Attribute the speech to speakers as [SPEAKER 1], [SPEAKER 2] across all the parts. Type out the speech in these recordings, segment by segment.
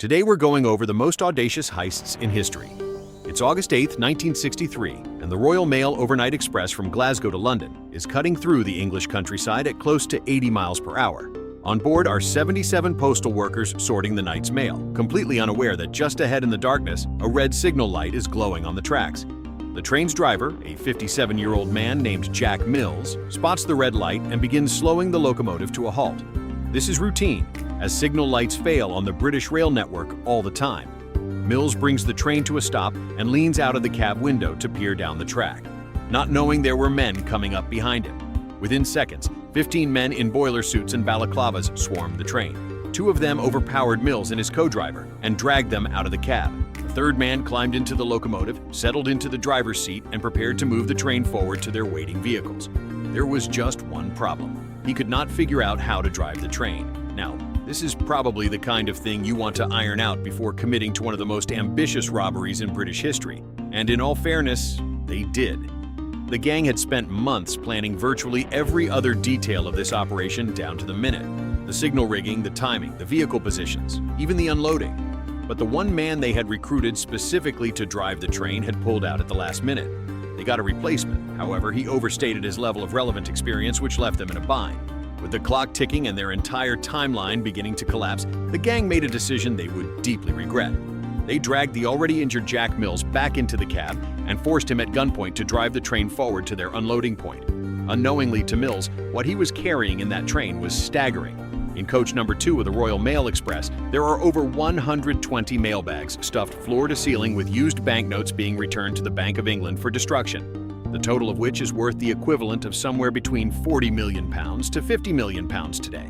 [SPEAKER 1] Today we're going over the most audacious heists in history. It's August 8, 1963, and the Royal Mail Overnight Express from Glasgow to London is cutting through the English countryside at close to 80 miles per hour. On board are 77 postal workers sorting the night's mail, completely unaware that just ahead in the darkness, a red signal light is glowing on the tracks. The train's driver, a 57-year-old man named Jack Mills, spots the red light and begins slowing the locomotive to a halt. This is routine, as signal lights fail on the British rail network all the time. Mills brings the train to a stop and leans out of the cab window to peer down the track, not knowing there were men coming up behind him. Within seconds, 15 men in boiler suits and balaclavas swarmed the train. Two of them overpowered Mills and his co-driver and dragged them out of the cab. A third man climbed into the locomotive, settled into the driver's seat, and prepared to move the train forward to their waiting vehicles. There was just one problem. He could not figure out how to drive the train. Now, this is probably the kind of thing you want to iron out before committing to one of the most ambitious robberies in British history. And in all fairness, they did. The gang had spent months planning virtually every other detail of this operation down to the minute. The signal rigging, the timing, the vehicle positions, even the unloading. But the one man they had recruited specifically to drive the train had pulled out at the last minute. They got a replacement. However, he overstated his level of relevant experience, which left them in a bind. With the clock ticking and their entire timeline beginning to collapse, the gang made a decision they would deeply regret. They dragged the already injured Jack Mills back into the cab and forced him at gunpoint to drive the train forward to their unloading point. Unknowingly to Mills, what he was carrying in that train was staggering. In coach number 2 of the Royal Mail Express, there are over 120 mailbags stuffed floor to ceiling with used banknotes being returned to the Bank of England for destruction, the total of which is worth the equivalent of somewhere between £40 million to £50 million today.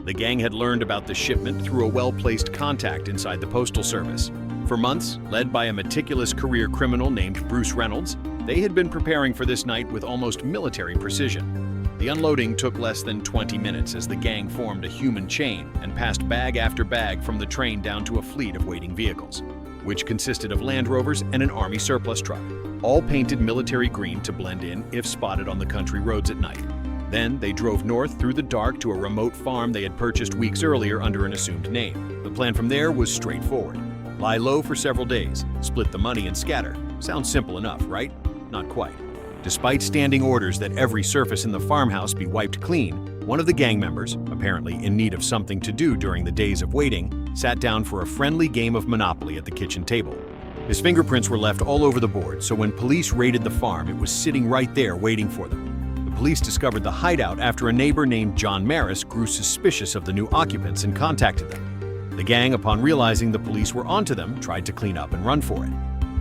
[SPEAKER 1] The gang had learned about the shipment through a well-placed contact inside the Postal Service. For months, led by a meticulous career criminal named Bruce Reynolds, they had been preparing for this night with almost military precision. The unloading took less than 20 minutes as the gang formed a human chain and passed bag after bag from the train down to a fleet of waiting vehicles, which consisted of Land Rovers and an Army surplus truck, all painted military green to blend in if spotted on the country roads at night. Then they drove north through the dark to a remote farm they had purchased weeks earlier under an assumed name. The plan from there was straightforward. Lie low for several days, split the money and scatter. Sounds simple enough, right? Not quite. Despite standing orders that every surface in the farmhouse be wiped clean, one of the gang members, apparently in need of something to do during the days of waiting, sat down for a friendly game of Monopoly at the kitchen table. His fingerprints were left all over the board, so when police raided the farm, it was sitting right there waiting for them. The police discovered the hideout after a neighbor named John Maris grew suspicious of the new occupants and contacted them. The gang, upon realizing the police were onto them, tried to clean up and run for it.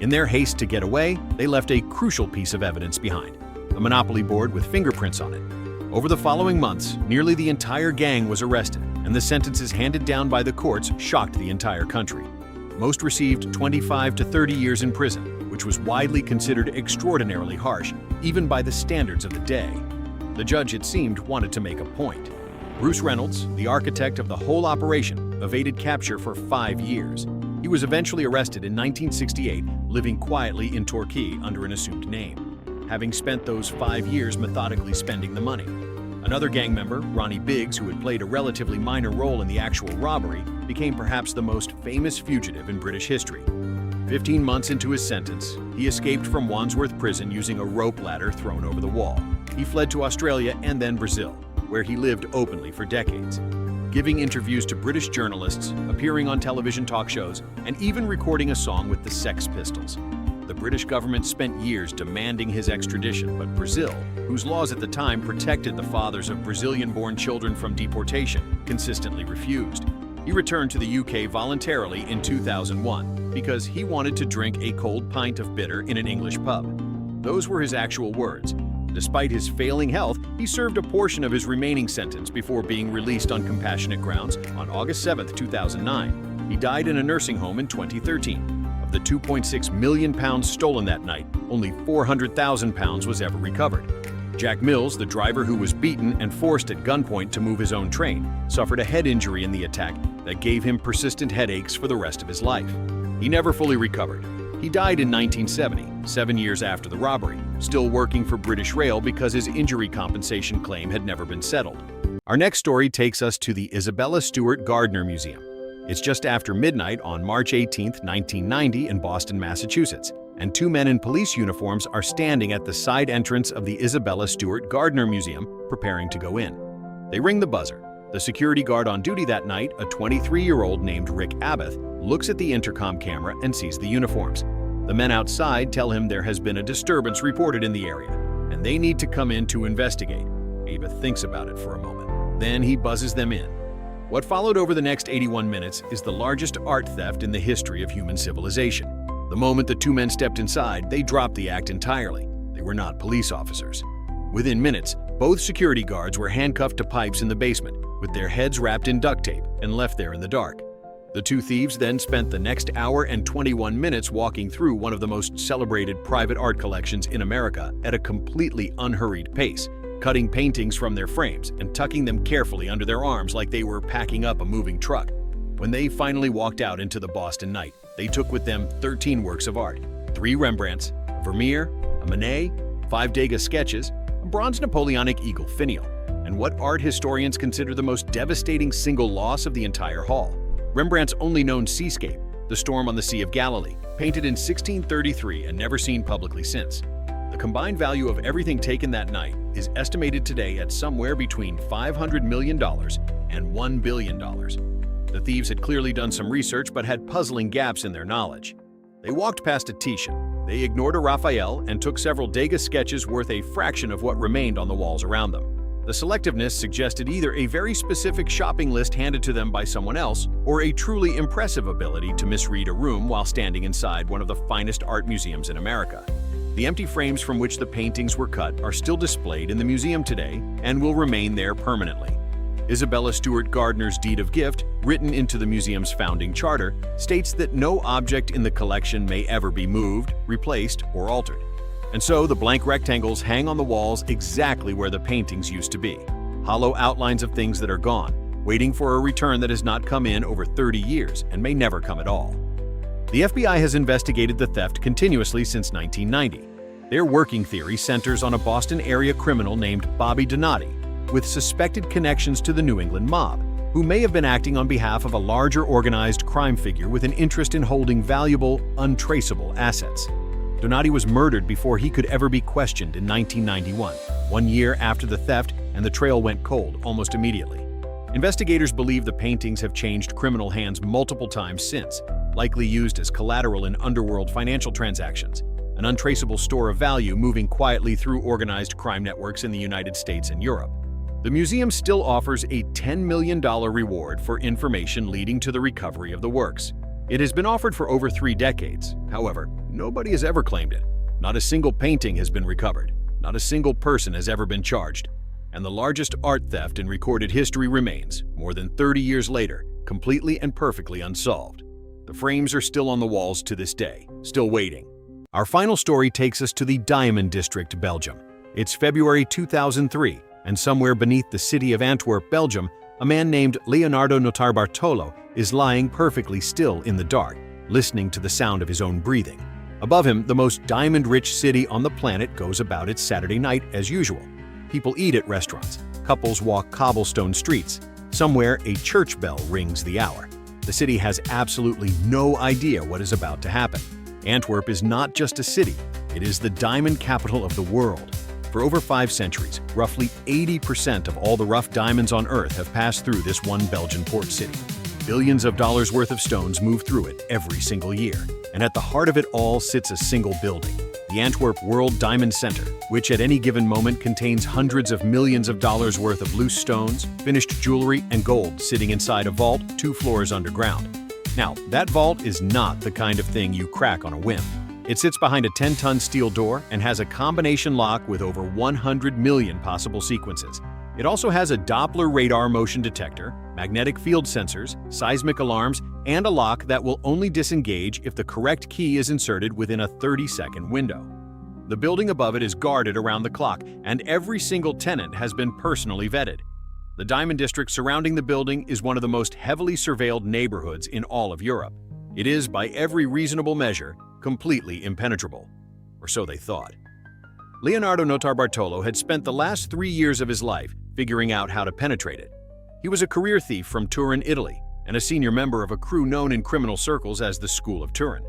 [SPEAKER 1] In their haste to get away, they left a crucial piece of evidence behind, a Monopoly board with fingerprints on it. Over the following months, nearly the entire gang was arrested, and the sentences handed down by the courts shocked the entire country. Most received 25 to 30 years in prison, which was widely considered extraordinarily harsh, even by the standards of the day. The judge, it seemed, wanted to make a point. Bruce Reynolds, the architect of the whole operation, evaded capture for 5 years. He was eventually arrested in 1968, living quietly in Torquay under an assumed name, having spent those 5 years methodically spending the money. Another gang member, Ronnie Biggs, who had played a relatively minor role in the actual robbery, became perhaps the most famous fugitive in British history. 15 months into his sentence, he escaped from Wandsworth Prison using a rope ladder thrown over the wall. He fled to Australia and then Brazil, where he lived openly for decades, giving interviews to British journalists, appearing on television talk shows, and even recording a song with the Sex Pistols. The British government spent years demanding his extradition, but Brazil, whose laws at the time protected the fathers of Brazilian-born children from deportation, consistently refused. He returned to the UK voluntarily in 2001 because he wanted to drink a cold pint of bitter in an English pub. Those were his actual words. Despite his failing health, he served a portion of his remaining sentence before being released on compassionate grounds on August 7, 2009. He died in a nursing home in 2013. Of the £2.6 million stolen that night, only £400,000 was ever recovered. Jack Mills, the driver who was beaten and forced at gunpoint to move his own train, suffered a head injury in the attack that gave him persistent headaches for the rest of his life. He never fully recovered. He died in 1970, 7 years after the robbery, still working for British Rail because his injury compensation claim had never been settled. Our next story takes us to the Isabella Stewart Gardner Museum. It's just after midnight on March 18, 1990 in Boston, Massachusetts, and two men in police uniforms are standing at the side entrance of the Isabella Stewart Gardner Museum, preparing to go in. They ring the buzzer. The security guard on duty that night, a 23-year-old named Rick Abath, looks at the intercom camera and sees the uniforms. The men outside tell him there has been a disturbance reported in the area, and they need to come in to investigate. Abath thinks about it for a moment. Then he buzzes them in. What followed over the next 81 minutes is the largest art theft in the history of human civilization. The moment the two men stepped inside, they dropped the act entirely. They were not police officers. Within minutes, both security guards were handcuffed to pipes in the basement, with their heads wrapped in duct tape and left there in the dark. The two thieves then spent the next hour and 21 minutes walking through one of the most celebrated private art collections in America at a completely unhurried pace, cutting paintings from their frames and tucking them carefully under their arms like they were packing up a moving truck. When they finally walked out into the Boston night, they took with them 13 works of art, 3 Rembrandts, a Vermeer, a Monet, 5 Degas sketches, a bronze Napoleonic eagle finial, and what art historians consider the most devastating single loss of the entire haul: Rembrandt's only known seascape, The Storm on the Sea of Galilee, painted in 1633 and never seen publicly since. The combined value of everything taken that night is estimated today at somewhere between $500 million and $1 billion. The thieves had clearly done some research but had puzzling gaps in their knowledge. They walked past a Titian, they ignored a Raphael, and took several Degas sketches worth a fraction of what remained on the walls around them. The selectiveness suggested either a very specific shopping list handed to them by someone else, or a truly impressive ability to misread a room while standing inside one of the finest art museums in America. The empty frames from which the paintings were cut are still displayed in the museum today and will remain there permanently. Isabella Stewart Gardner's deed of gift, written into the museum's founding charter, states that no object in the collection may ever be moved, replaced, or altered. And so the blank rectangles hang on the walls exactly where the paintings used to be, hollow outlines of things that are gone, waiting for a return that has not come in over 30 years and may never come at all. The FBI has investigated the theft continuously since 1990. Their working theory centers on a Boston area criminal named Bobby Donati, with suspected connections to the New England mob, who may have been acting on behalf of a larger organized crime figure with an interest in holding valuable, untraceable assets. Donati was murdered before he could ever be questioned in 1991, 1 year after the theft, and the trail went cold almost immediately. Investigators believe the paintings have changed criminal hands multiple times since, likely used as collateral in underworld financial transactions, an untraceable store of value moving quietly through organized crime networks in the United States and Europe. The museum still offers a $10 million reward for information leading to the recovery of the works. It has been offered for over 3 decades. However, nobody has ever claimed it. Not a single painting has been recovered. Not a single person has ever been charged. And the largest art theft in recorded history remains, more than 30 years later, completely and perfectly unsolved. The frames are still on the walls to this day, still waiting. Our final story takes us to the Diamond District, Belgium. It's February 2003, and somewhere beneath the city of Antwerp, Belgium, a man named Leonardo Notarbartolo is lying perfectly still in the dark, listening to the sound of his own breathing. Above him, the most diamond-rich city on the planet goes about its Saturday night as usual. People eat at restaurants, couples walk cobblestone streets, somewhere a church bell rings the hour. The city has absolutely no idea what is about to happen. Antwerp is not just a city, it is the diamond capital of the world. For over 5 centuries, roughly 80% of all the rough diamonds on Earth have passed through this one Belgian port city. Billions of dollars worth of stones move through it every single year. And at the heart of it all sits a single building, the Antwerp World Diamond Center, which at any given moment contains hundreds of millions of dollars worth of loose stones, finished jewelry, and gold sitting inside a vault 2 floors underground. Now, that vault is not the kind of thing you crack on a whim. It sits behind a 10-ton steel door and has a combination lock with over 100 million possible sequences. It also has a Doppler radar motion detector, magnetic field sensors, seismic alarms, and a lock that will only disengage if the correct key is inserted within a 30-second window. The building above it is guarded around the clock, and every single tenant has been personally vetted. The diamond district surrounding the building is one of the most heavily surveilled neighborhoods in all of Europe. It is, by every reasonable measure, completely impenetrable. Or so they thought. Leonardo Notarbartolo had spent the last 3 years of his life figuring out how to penetrate it. He was a career thief from Turin, Italy, and a senior member of a crew known in criminal circles as the School of Turin,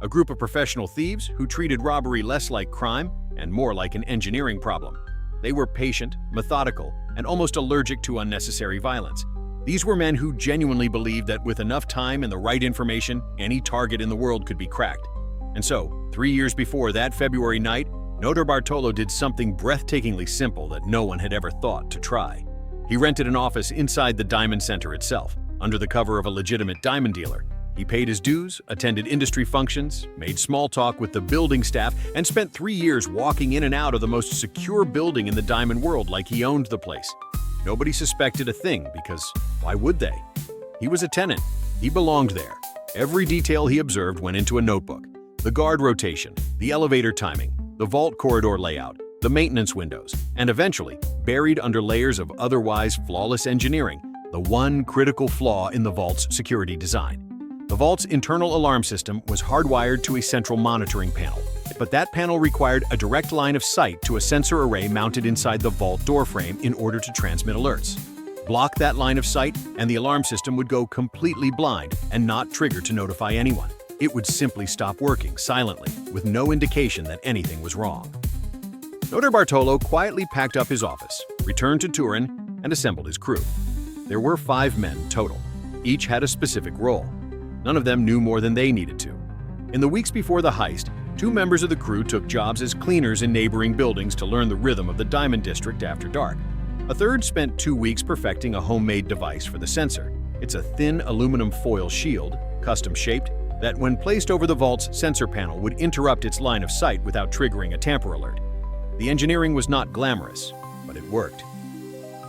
[SPEAKER 1] a group of professional thieves who treated robbery less like crime and more like an engineering problem. They were patient, methodical, and almost allergic to unnecessary violence. These were men who genuinely believed that with enough time and the right information, any target in the world could be cracked. And so, 3 years before that February night, Notarbartolo did something breathtakingly simple that no one had ever thought to try. He rented an office inside the diamond center itself, under the cover of a legitimate diamond dealer. He paid his dues, attended industry functions, made small talk with the building staff, and spent 3 years walking in and out of the most secure building in the diamond world like he owned the place. Nobody suspected a thing because why would they? He was a tenant. He belonged there. Every detail he observed went into a notebook. The guard rotation, the elevator timing, the vault corridor layout, the maintenance windows, and eventually, buried under layers of otherwise flawless engineering, the one critical flaw in the vault's security design. The vault's internal alarm system was hardwired to a central monitoring panel, but that panel required a direct line of sight to a sensor array mounted inside the vault doorframe in order to transmit alerts. Block that line of sight, and the alarm system would go completely blind and not trigger to notify anyone. It would simply stop working silently, with no indication that anything was wrong. Notarbartolo quietly packed up his office, returned to Turin, and assembled his crew. There were 5 men total. Each had a specific role. None of them knew more than they needed to. In the weeks before the heist, 2 members of the crew took jobs as cleaners in neighboring buildings to learn the rhythm of the diamond district after dark. A third spent 2 weeks perfecting a homemade device for the sensor. It's a thin aluminum foil shield, custom-shaped, that when placed over the vault's sensor panel would interrupt its line of sight without triggering a tamper alert. The engineering was not glamorous, but it worked.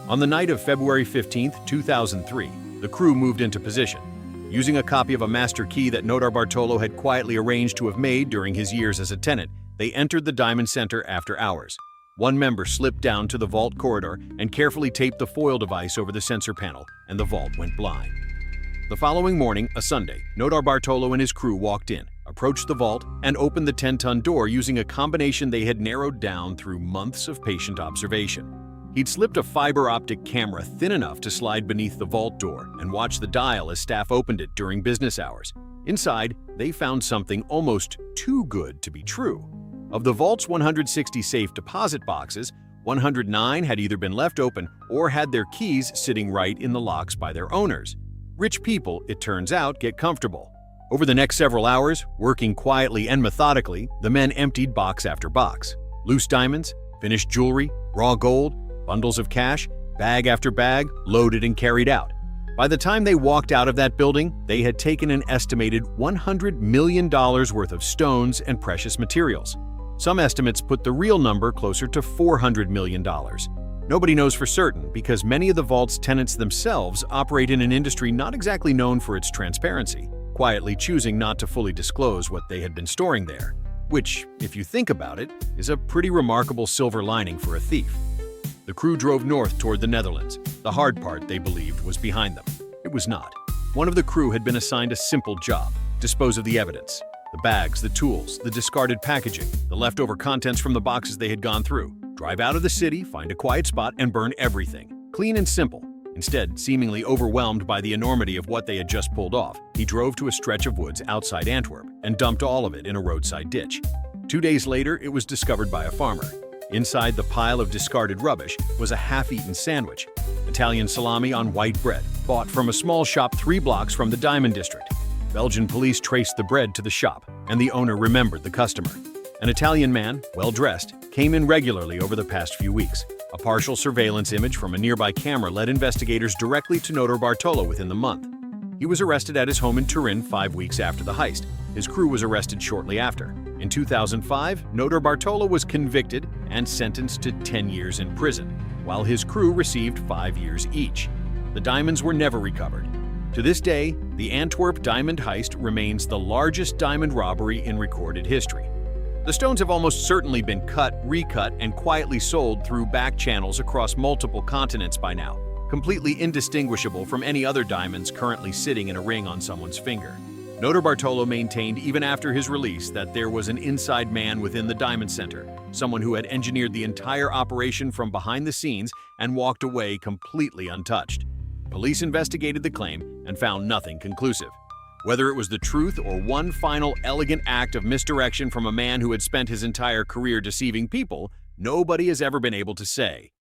[SPEAKER 1] On the night of February 15, 2003, the crew moved into position. Using a copy of a master key that Notarbartolo had quietly arranged to have made during his years as a tenant, they entered the diamond center after hours. One member slipped down to the vault corridor and carefully taped the foil device over the sensor panel, and the vault went blind. The following morning, a Sunday, Notarbartolo and his crew walked in, approached the vault, and opened the 10-ton door using a combination they had narrowed down through months of patient observation. He'd slipped a fiber optic camera thin enough to slide beneath the vault door and watch the dial as staff opened it during business hours. Inside, they found something almost too good to be true. Of the vault's 160 safe deposit boxes, 109 had either been left open or had their keys sitting right in the locks by their owners. Rich people, it turns out, get comfortable. Over the next several hours, working quietly and methodically, the men emptied box after box. Loose diamonds, finished jewelry, raw gold, bundles of cash, bag after bag, loaded and carried out. By the time they walked out of that building, they had taken an estimated $100 million worth of stones and precious materials. Some estimates put the real number closer to $400 million. Nobody knows for certain because many of the vault's tenants themselves operate in an industry not exactly known for its transparency, quietly choosing not to fully disclose what they had been storing there, which, if you think about it, is a pretty remarkable silver lining for a thief. The crew drove north toward the Netherlands. The hard part, they believed, was behind them. It was not. One of the crew had been assigned a simple job: dispose of the evidence. The bags, the tools, the discarded packaging, the leftover contents from the boxes they had gone through. Drive out of the city, find a quiet spot, and burn everything. Clean and simple. Instead, seemingly overwhelmed by the enormity of what they had just pulled off, he drove to a stretch of woods outside Antwerp and dumped all of it in a roadside ditch. 2 days later, it was discovered by a farmer. Inside the pile of discarded rubbish was a half-eaten sandwich, Italian salami on white bread, bought from a small shop 3 blocks from the Diamond District. Belgian police traced the bread to the shop, and the owner remembered the customer. An Italian man, well-dressed, came in regularly over the past few weeks. A partial surveillance image from a nearby camera led investigators directly to Notarbartolo within the month. He was arrested at his home in Turin 5 weeks after the heist. His crew was arrested shortly after. In 2005, Notarbartolo was convicted and sentenced to 10 years in prison, while his crew received 5 years each. The diamonds were never recovered. To this day, the Antwerp diamond heist remains the largest diamond robbery in recorded history. The stones have almost certainly been cut, recut, and quietly sold through back channels across multiple continents by now, completely indistinguishable from any other diamonds currently sitting in a ring on someone's finger. Notarbartolo maintained even after his release that there was an inside man within the Diamond Center, someone who had engineered the entire operation from behind the scenes and walked away completely untouched. Police investigated the claim and found nothing conclusive. Whether it was the truth or one final elegant act of misdirection from a man who had spent his entire career deceiving people, nobody has ever been able to say.